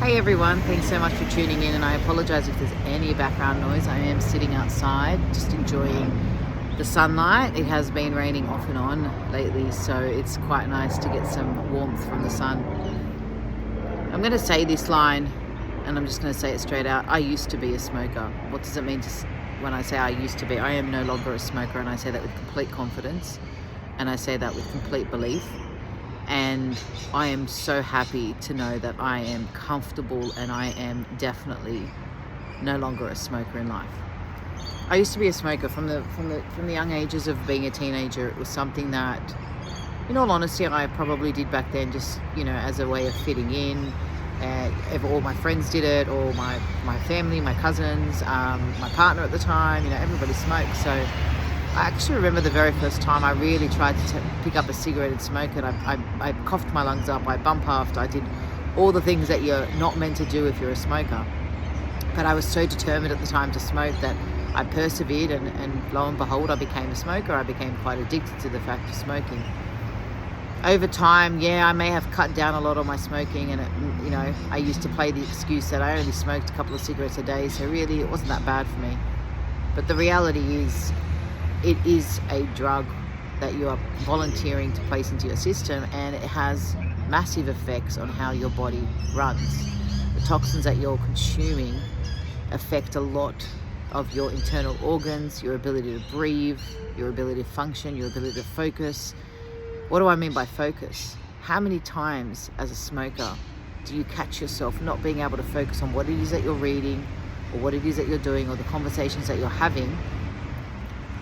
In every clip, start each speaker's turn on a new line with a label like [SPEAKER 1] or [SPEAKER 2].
[SPEAKER 1] Hey everyone, thanks so much for tuning in, and I apologize if there's any background noise. I am sitting outside just enjoying the sunlight. It has been raining off and on lately, so it's quite nice to get some warmth from the sun. I'm going to say this line, and I'm just going to say it straight out. I used to be a smoker. What does it mean when I say I used to be? I am no longer a smoker, and I say that with complete confidence, and I say that with complete belief. And I am so happy to know that I am comfortable and I am definitely no longer a smoker in life. I used to be a smoker from the young ages of being a teenager. It was something that, in all honesty, I probably did back then just, as a way of fitting in. All my friends did it, or my family, my cousins, my partner at the time, everybody smoked. So I actually remember the very first time I really tried to pick up a cigarette and smoke it. I coughed my lungs up, I bum puffed, I did all the things that you're not meant to do if you're a smoker. But I was so determined at the time to smoke that I persevered, and lo and behold, I became a smoker. I became quite addicted to the fact of smoking. Over time, I may have cut down a lot on my smoking, and I used to play the excuse that I only smoked a couple of cigarettes a day, so really it wasn't that bad for me. But the reality is, it is a drug that you are volunteering to place into your system, and it has massive effects on how your body runs. The toxins that you're consuming affect a lot of your internal organs, your ability to breathe, your ability to function, your ability to focus. What do I mean by focus? How many times as a smoker do you catch yourself not being able to focus on what it is that you're reading, or what it is that you're doing, or the conversations that you're having,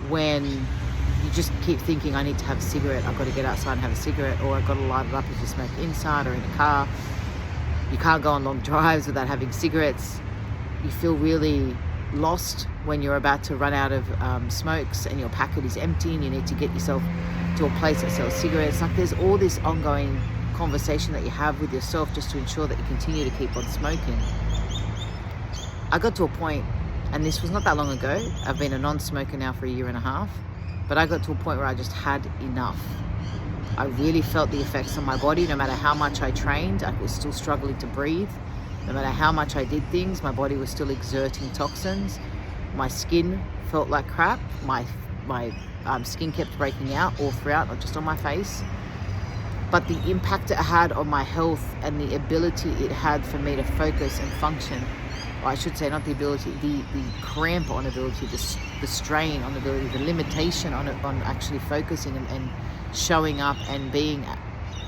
[SPEAKER 1] when you just keep thinking, I need to have a cigarette, I've got to get outside and have a cigarette, or I've got to light it up if you smoke inside or in a car. You can't go on long drives without having cigarettes. You feel really lost when you're about to run out of smokes and your packet is empty and you need to get yourself to a place that sells cigarettes. Like, there's all this ongoing conversation that you have with yourself just to ensure that you continue to keep on smoking. I got to a point, and this was not that long ago. I've been a non-smoker now for a year and a half, but I got to a point where I just had enough. I really felt the effects on my body. No matter how much I trained, I was still struggling to breathe. No matter how much I did things, my body was still exerting toxins. My skin felt like crap. My skin kept breaking out all throughout, not just on my face. But the impact it had on my health and the ability it had for me to focus and function, or I should say, not the ability, the cramp on ability, the strain on ability, the limitation on actually focusing and showing up and being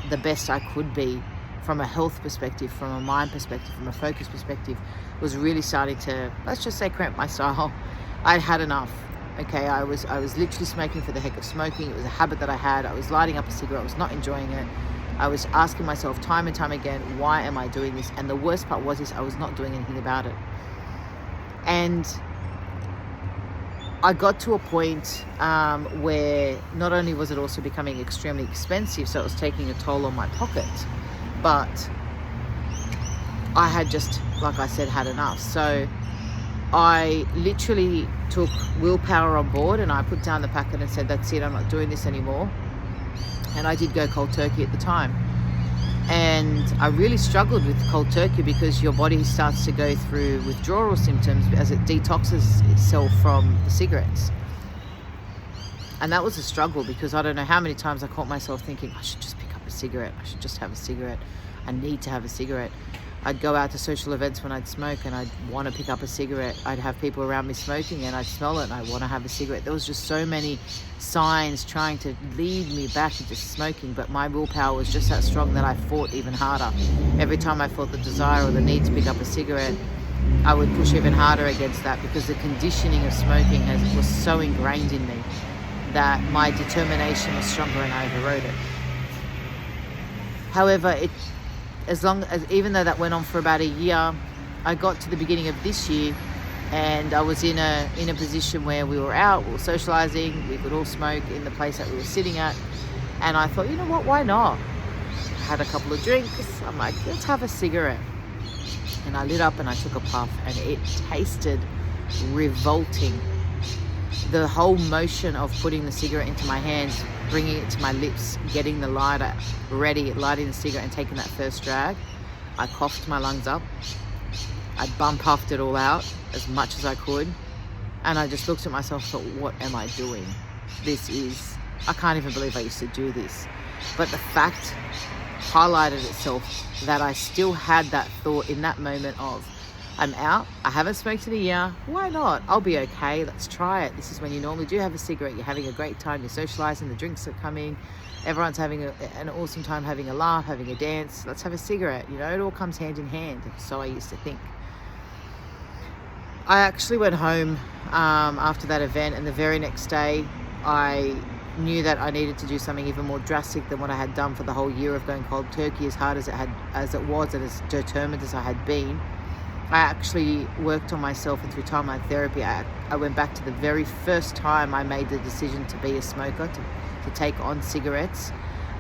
[SPEAKER 1] the best I could be from a health perspective, from a mind perspective, from a focus perspective, was really starting to, let's just say, cramp my style. I'd had enough. Okay, I was literally smoking for the heck of smoking. It was a habit that I had. I was lighting up a cigarette. I was not enjoying it. I was asking myself time and time again, why am I doing this? And the worst part was I was not doing anything about it. And I got to a point where not only was it also becoming extremely expensive, so it was taking a toll on my pocket, but I had just, like I said, had enough. So I literally took willpower on board, and I put down the packet and said, that's it, I'm not doing this anymore. And I did go cold turkey at the time. And I really struggled with cold turkey because your body starts to go through withdrawal symptoms as it detoxes itself from the cigarettes. And that was a struggle, because I don't know how many times I caught myself thinking, I should just pick up a cigarette. I should just have a cigarette. I need to have a cigarette. I'd go out to social events when I'd smoke and I'd want to pick up a cigarette. I'd have people around me smoking and I'd smell it and I want to have a cigarette. There was just so many signs trying to lead me back into smoking, but my willpower was just that strong that I fought even harder. Every time I felt the desire or the need to pick up a cigarette, I would push even harder against that, because the conditioning of smoking was so ingrained in me that my determination was stronger and I overrode it. However, even though that went on for about a year, I got to the beginning of this year and I was in a position where we were out, we were socializing, we could all smoke in the place that we were sitting at, and I thought, you know what, why not? I had a couple of drinks, I'm like, let's have a cigarette. And I lit up and I took a puff, and it tasted revolting. The whole motion of putting the cigarette into my hands, bringing it to my lips, getting the lighter ready, lighting the cigarette and taking that first drag, I coughed my lungs up. I bum puffed it all out as much as I could. And I just looked at myself and thought, what am I doing? I can't even believe I used to do this. But the fact highlighted itself that I still had that thought in that moment of, I'm out, I haven't smoked in a year, why not? I'll be okay, let's try it. This is when you normally do have a cigarette, you're having a great time, you're socializing, the drinks are coming, everyone's having an awesome time, having a laugh, having a dance, let's have a cigarette. It all comes hand in hand. So I used to think. I actually went home after that event, and the very next day I knew that I needed to do something even more drastic than what I had done for the whole year of going cold turkey, as hard as it was and as determined as I had been. I actually worked on myself, and through timeline therapy, I went back to the very first time I made the decision to be a smoker, to take on cigarettes,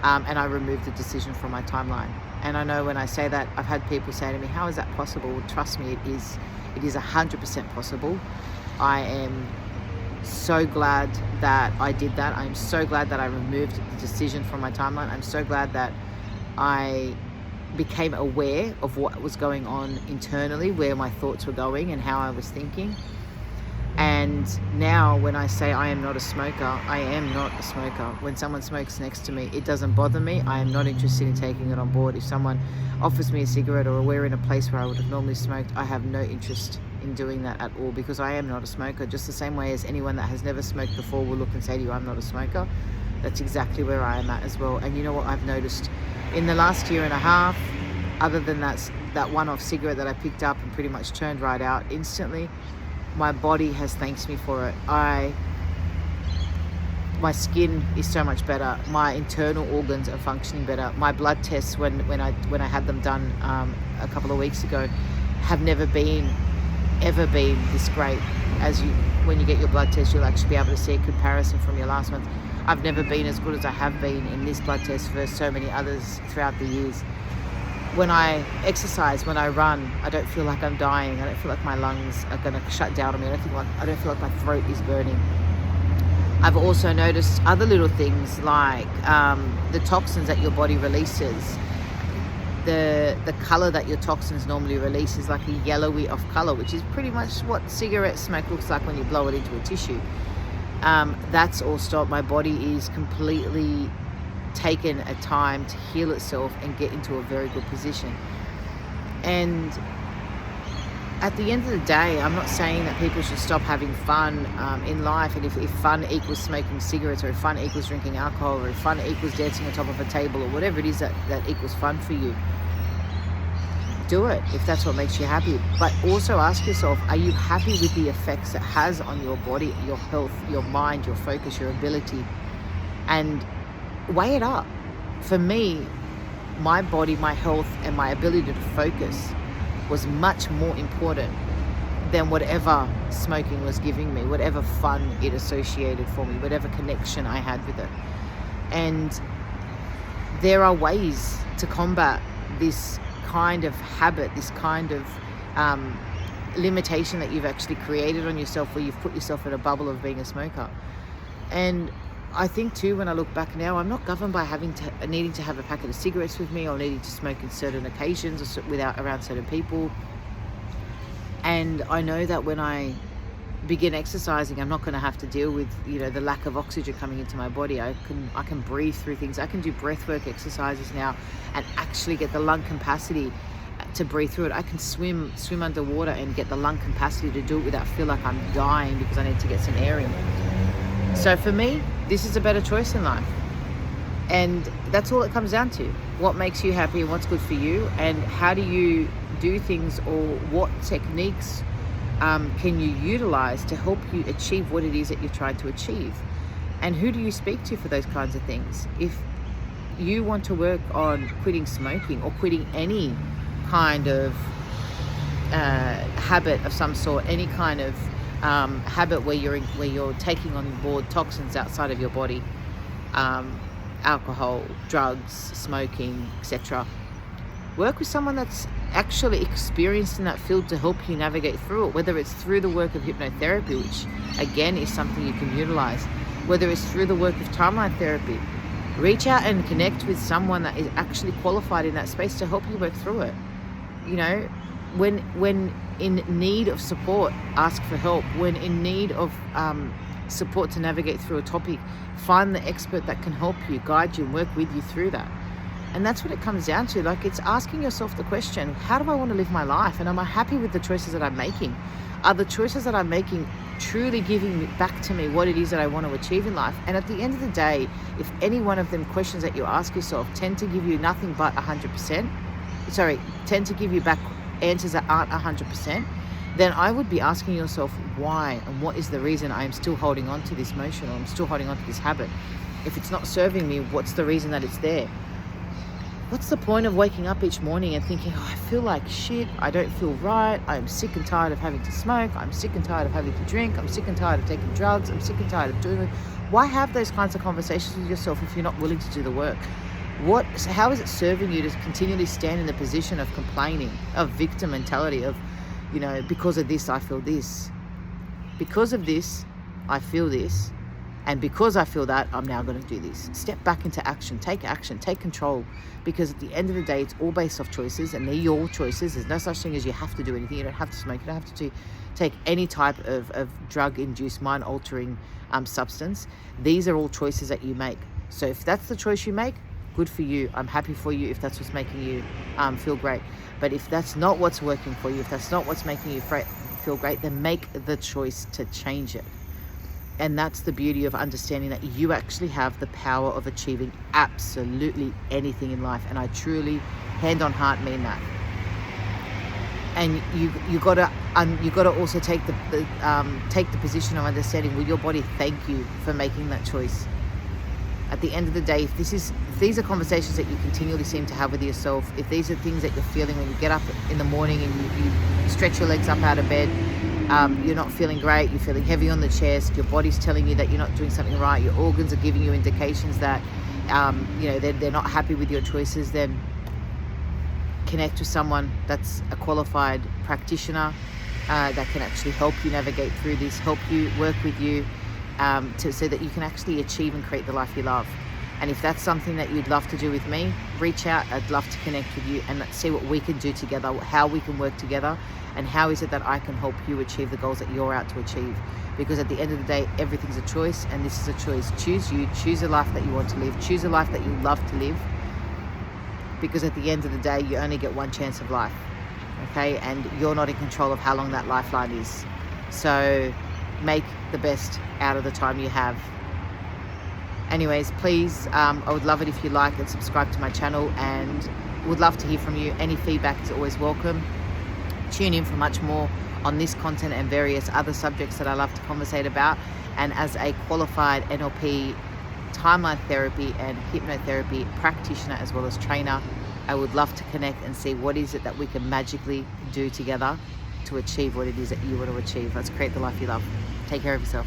[SPEAKER 1] and I removed the decision from my timeline. And I know when I say that, I've had people say to me, how is that possible? Well, trust me, it is 100% possible. I am so glad that I did that. I'm so glad that I removed the decision from my timeline. I'm so glad that I became aware of what was going on internally, where my thoughts were going and how I was thinking. And now when I say I am not a smoker, I am not a smoker. When someone smokes next to me, it doesn't bother me. I am not interested in taking it on board. If someone offers me a cigarette, or we're in a place where I would have normally smoked, I have no interest in doing that at all, because I am not a smoker. Just the same way as anyone that has never smoked before will look and say to you, I'm not a smoker. That's exactly where I am at as well. And you know what I've noticed in the last year and a half, other than that one-off cigarette that I picked up and pretty much turned right out instantly, my body has thanked me for it. My skin is so much better. My internal organs are functioning better. My blood tests, when I had them done a couple of weeks ago, have never been this great. When you get your blood test, you'll actually be able to see a comparison from your last month. I've never been as good as I have been in this blood test for so many others throughout the years. When I exercise, when I run, I don't feel like I'm dying. I don't feel like my lungs are going to shut down on me. I don't feel like my throat is burning. I've also noticed other little things like the toxins that your body releases. The color that your toxins normally release is like a yellowy off color, which is pretty much what cigarette smoke looks like when you blow it into a tissue. That's all stopped. My body is completely taken a time to heal itself and get into a very good position. And at the end of the day, I'm not saying that people should stop having fun in life, and if fun equals smoking cigarettes, or if fun equals drinking alcohol, or if fun equals dancing on top of a table, or whatever it is that equals fun for you, do it if that's what makes you happy. But also ask yourself, are you happy with the effects it has on your body, your health, your mind, your focus, your ability? And weigh it up. For me, my body, my health, and my ability to focus was much more important than whatever smoking was giving me, whatever fun it associated for me, whatever connection I had with it. And there are ways to combat this kind of habit, this kind of limitation that you've actually created on yourself, where you've put yourself in a bubble of being a smoker. And I think too, when I look back now, I'm not governed by needing to have a packet of cigarettes with me, or needing to smoke in certain occasions, or around certain people. And I know that when I begin exercising, I'm not going to have to deal with the lack of oxygen coming into my body. I can breathe through things. I can do breathwork exercises now and actually get the lung capacity to breathe through it. I can swim underwater and get the lung capacity to do it without feel like I'm dying because I need to get some air in. So for me, this is a better choice in life. And that's all it comes down to. What makes you happy and what's good for you, and how do you do things, or what techniques can you utilize to help you achieve what it is that you're trying to achieve? And who do you speak to for those kinds of things? If you want to work on quitting smoking, or quitting any kind of habit of some sort, any kind of habit where you're taking on board toxins outside of your body, alcohol, drugs, smoking, etc. Work with someone that's actually experienced in that field to help you navigate through it, whether it's through the work of hypnotherapy, which again is something you can utilize, whether it's through the work of timeline therapy. Reach out and connect with someone that is actually qualified in that space to help you work through it. You know, when in need of support, ask for help. When in need of support to navigate through a topic, find the expert that can help you, guide you, and work with you through that. And that's what it comes down to. Like, it's asking yourself the question, how do I want to live my life? And am I happy with the choices that I'm making? Are the choices that I'm making truly giving back to me what it is that I want to achieve in life? And at the end of the day, if any one of them questions that you ask yourself tend to give you nothing but 100%, tend to give you back answers that aren't 100%, then I would be asking yourself why, and what is the reason I am still holding on to this motion, or I'm still holding on to this habit. If it's not serving me, what's the reason that it's there? What's the point of waking up each morning and thinking, I feel like shit, I don't feel right, I'm sick and tired of having to smoke, I'm sick and tired of having to drink, I'm sick and tired of taking drugs, I'm sick and tired of doing it. Why have those kinds of conversations with yourself if you're not willing to do the work? How is it serving you to continually stand in the position of complaining, of victim mentality, of, because of this, I feel this. Because of this, I feel this. And because I feel that, I'm now going to do this. Step back into action, take control. Because at the end of the day, it's all based off choices, and they're your choices. There's no such thing as you have to do anything. You don't have to smoke. You don't have to take any type of drug-induced, mind-altering substance. These are all choices that you make. So if that's the choice you make, good for you. I'm happy for you if that's what's making you feel great. But if that's not what's working for you, if that's not what's making you feel great, then make the choice to change it. And that's the beauty of understanding that you actually have the power of achieving absolutely anything in life. And I truly, hand on heart, mean that. And you gotta also take the position of understanding, will your body thank you for making that choice? At the end of the day, if these are conversations that you continually seem to have with yourself, if these are things that you're feeling when you get up in the morning and you stretch your legs up out of bed, you're not feeling great, you're feeling heavy on the chest, your body's telling you that you're not doing something right, your organs are giving you indications that they're not happy with your choices, then connect with someone that's a qualified practitioner that can actually help you navigate through this, help you, work with you, so that you can actually achieve and create the life you love. And if that's something that you'd love to do with me, reach out. I'd love to connect with you and see what we can do together, how we can work together, and how is it that I can help you achieve the goals that you're out to achieve. Because at the end of the day, everything's a choice, and this is a choice. Choose you, choose a life that you want to live, choose a life that you love to live. Because at the end of the day, you only get one chance of life, okay? And you're not in control of how long that lifeline is. So make the best out of the time you have. Anyways, please, I would love it if you like and subscribe to my channel, and would love to hear from you. Any feedback is always welcome. Tune in for much more on this content and various other subjects that I love to conversate about. And as a qualified NLP timeline therapy and hypnotherapy practitioner as well as trainer, I would love to connect and see what is it that we can magically do together to achieve what it is that you want to achieve. Let's create the life you love. Take care of yourself.